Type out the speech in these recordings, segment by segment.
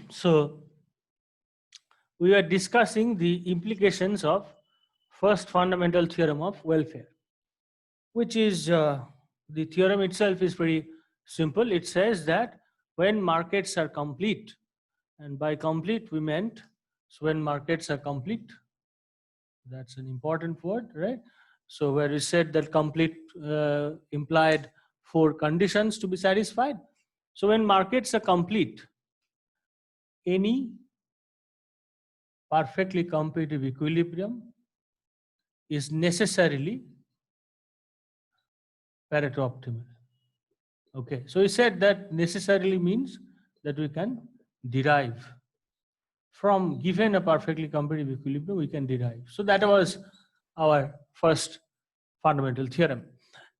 So we are discussing the implications of first fundamental theorem of welfare, which is the theorem itself is pretty simple. It says that when markets are complete, and by complete we meant, so when markets are complete, that's an important word, right? So where we said that complete implied four conditions to be satisfied. So when markets are complete, any perfectly competitive equilibrium is necessarily Pareto optimal. Okay, so he said that necessarily means that we can derive from given a perfectly competitive equilibrium, we can derive. So that was our first fundamental theorem.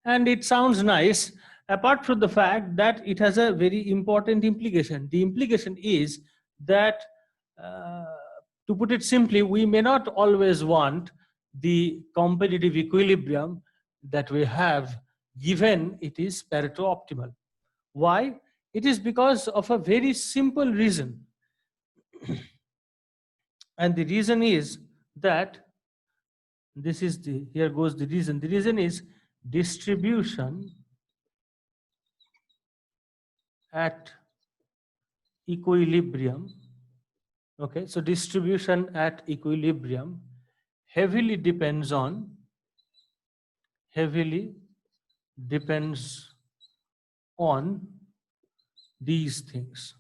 And it sounds nice, apart from the fact that it has a very important implication. The implication is that, uh, to put it simply, we may not always want the competitive equilibrium that we have given it is Pareto optimal. Why? It is because of a very simple reason. And the reason is that here goes the reason. The reason is distribution at equilibrium. Okay, so distribution at equilibrium heavily depends on heavily depends on these things,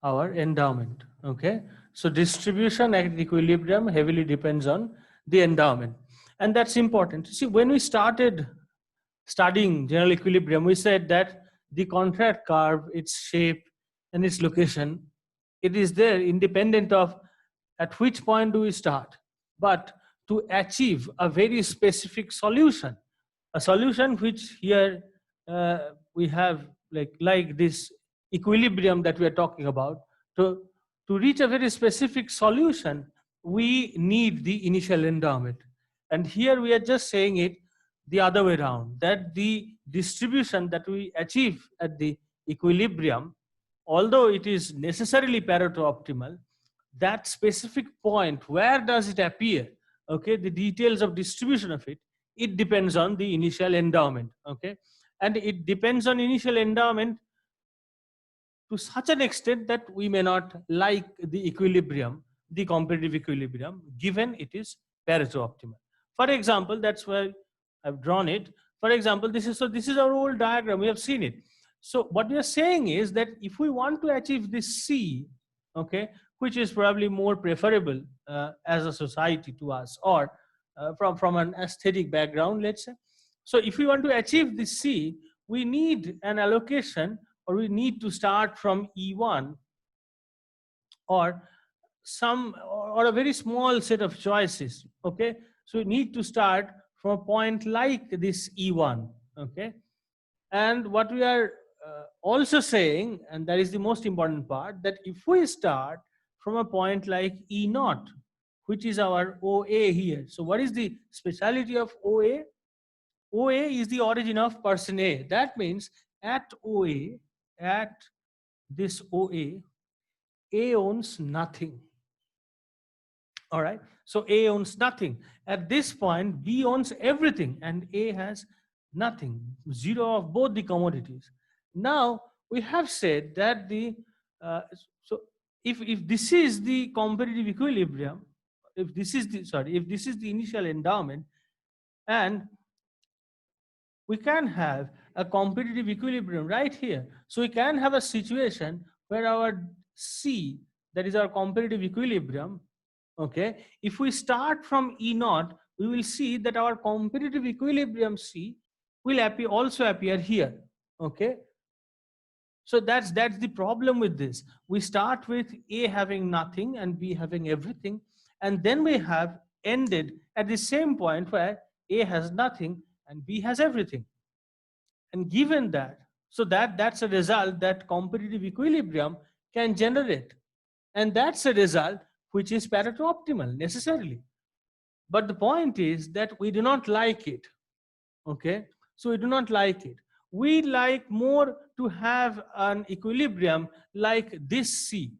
our endowment. Okay, so distribution at equilibrium heavily depends on the endowment, and that's important. See, when we started studying general equilibrium, we said that the contract curve, its shape and its location, it is there independent of at which point do we start. But to achieve a very specific solution, a solution which here we have like this equilibrium that we are talking about, to reach a very specific solution, we need the initial endowment. And here we are just saying it the other way around, that the distribution that we achieve at the equilibrium, although it is necessarily Pareto optimal, that specific point, where does it appear? Okay, the details of distribution of it, it depends on the initial endowment. Okay, and it depends on initial endowment to such an extent that we may not like the equilibrium, the competitive equilibrium, given it is Pareto optimal. For example, that's where I've drawn it. For example, this is our old diagram. We have seen it. So what we are saying is that if we want to achieve this C, okay, which is probably more preferable as a society to us, or from an aesthetic background, let's say. So if we want to achieve this C, we need an allocation, or we need to start from E1, or a very small set of choices. Okay, so we need to start from a point like this E1. Okay, and what we are also saying, and that is the most important part, that if we start from a point like E0, which is our OA here. So what is the speciality of OA? OA is the origin of person A. That means at OA, at this OA, A owns nothing. All right. So A owns nothing. At this point, B owns everything and A has nothing, zero of both the commodities. Now we have said that so if this is the competitive equilibrium, if this is the initial endowment, and we can have a competitive equilibrium right here. So we can have a situation where our C, that is our competitive equilibrium, okay, if we start from E0, we will see that our competitive equilibrium C will also appear here. Okay, so that's the problem with this. We start with A having nothing and B having everything, and then we have ended at the same point where A has nothing and B has everything. And given that, so that's a result that competitive equilibrium can generate. And that's a result which is Pareto optimal necessarily. But the point is that we do not like it. Okay, so we do not like it. We like more to have an equilibrium like this C.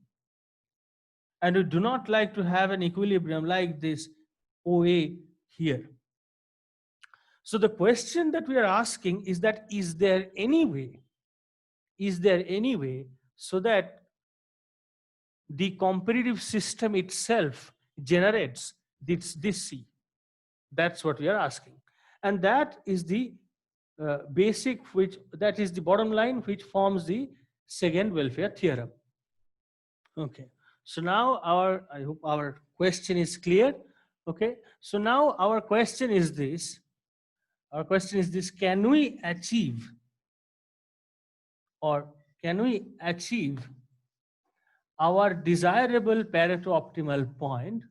And we do not like to have an equilibrium like this OA here. So the question that we are asking is that, is there any way so that the competitive system itself generates this C? That's what we are asking. And that is the that is the bottom line which forms the second welfare theorem. Okay. So now I hope our question is clear. Okay. So now our question is this. Can we achieve our desirable Pareto optimal point,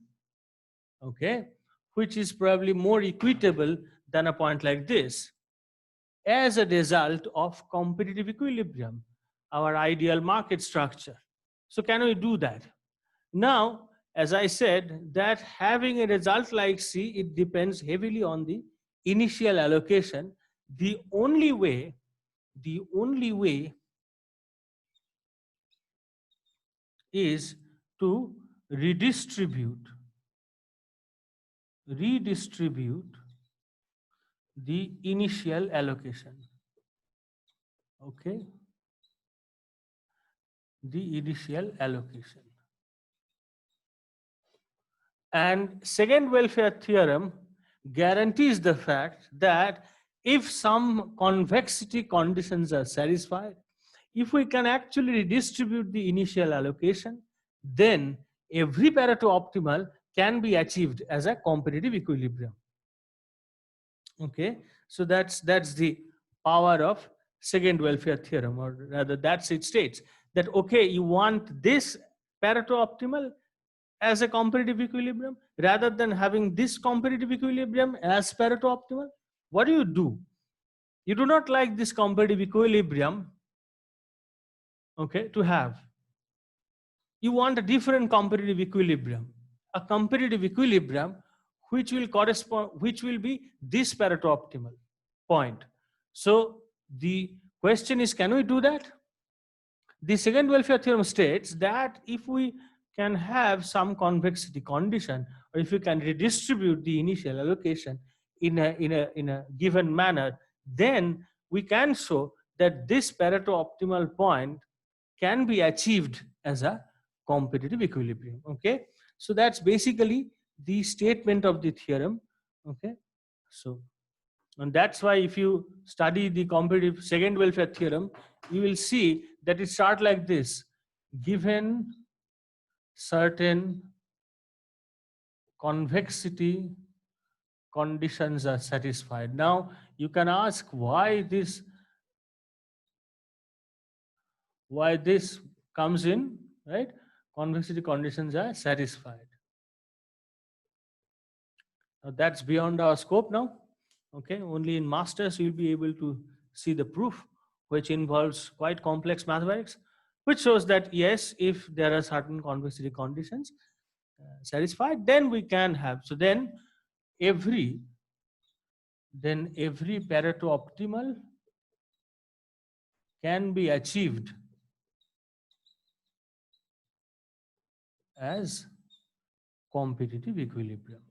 okay, which is probably more equitable than a point like this, as a result of competitive equilibrium, our ideal market structure? So can we do that? Now, as I said, that having a result like C, it depends heavily on the initial allocation. The only way is to redistribute the initial allocation. Okay, the initial allocation. And second welfare theorem guarantees the fact that if some convexity conditions are satisfied, if we can actually redistribute the initial allocation, then every Pareto optimal can be achieved as a competitive equilibrium. Okay, so that's the power of second welfare theorem, or rather that's it states that, okay, you want this Pareto optimal as a competitive equilibrium rather than having this competitive equilibrium as Pareto optimal. What do? You do not like this competitive equilibrium, okay, to have. You want a different competitive equilibrium, a competitive equilibrium which will be this Pareto optimal point. So the question is, can we do that? The second welfare theorem states that if we can have some convexity condition, or if we can redistribute the initial allocation in a given manner, then we can show that this Pareto optimal point can be achieved as a competitive equilibrium. Okay, so that's basically the statement of the theorem. Okay, so, and that's why if you study the competitive second welfare theorem, you will see that it starts like this: given certain convexity conditions are satisfied. Now you can ask why this comes in, right? Convexity conditions are satisfied. Now that's beyond our scope now. Okay, only in masters you'll be able to see the proof, which involves quite complex mathematics, which shows that yes, if there are certain convexity conditions satisfied, then we can have. So then every Pareto optimal can be achieved as competitive equilibrium.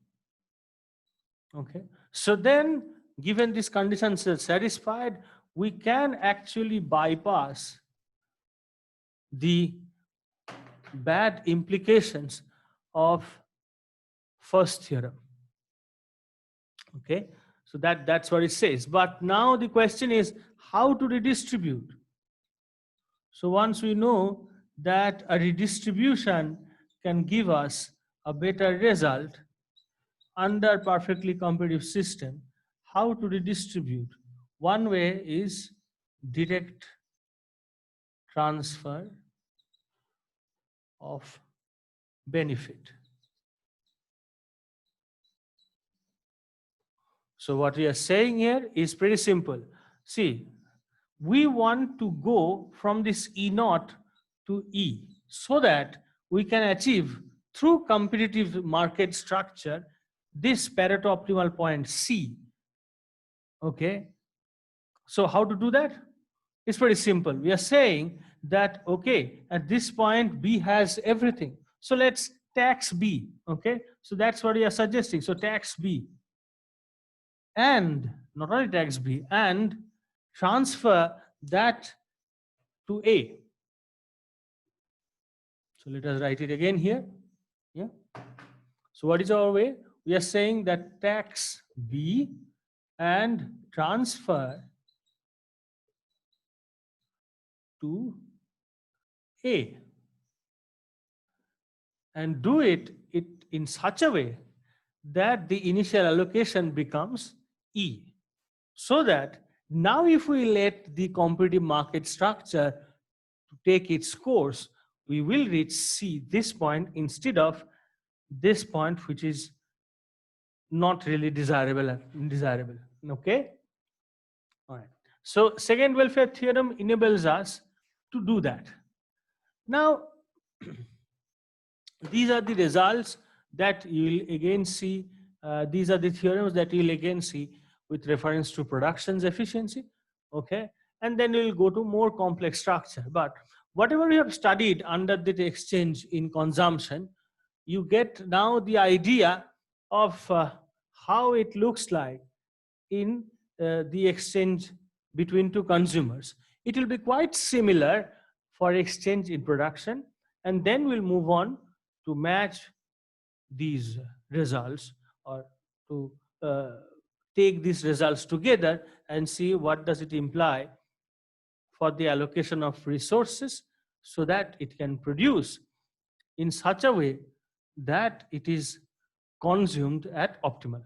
Okay, so then given these conditions are satisfied, we can actually bypass the bad implications of first theorem. Okay, so that's what it says. But now the question is how to redistribute. So once we know that a redistribution can give us a better result under perfectly competitive system, how to redistribute? One way is direct transfer of benefit. So what we are saying here is pretty simple. See, we want to go from this E0 to E so that we can achieve through competitive market structure this Pareto optimal point C. Okay, So how to do that? It's pretty simple. We are saying that, okay, at this point, B has everything. So let's tax B, okay? So that's what we are suggesting. So tax B, and not only tax B, and transfer that to A. So let us write it again here. Yeah. So what is our way? We are saying that tax B and transfer to A, and do it in such a way that the initial allocation becomes E. So that now if we let the competitive market structure to take its course, we will reach C, this point, instead of this point, which is not really desirable. Okay. All right. So second welfare theorem enables us to do that. Now, these are the results that you will again see. These are the theorems that you will again see with reference to productions efficiency. Okay. And then we will go to more complex structure. But whatever we have studied under the exchange in consumption, you get now the idea of how it looks like in the exchange between two consumers. It will be quite similar for exchange in production, and then we'll move on to match these results, or to take these results together and see what does it imply for the allocation of resources, so that it can produce in such a way that it is consumed at optimal.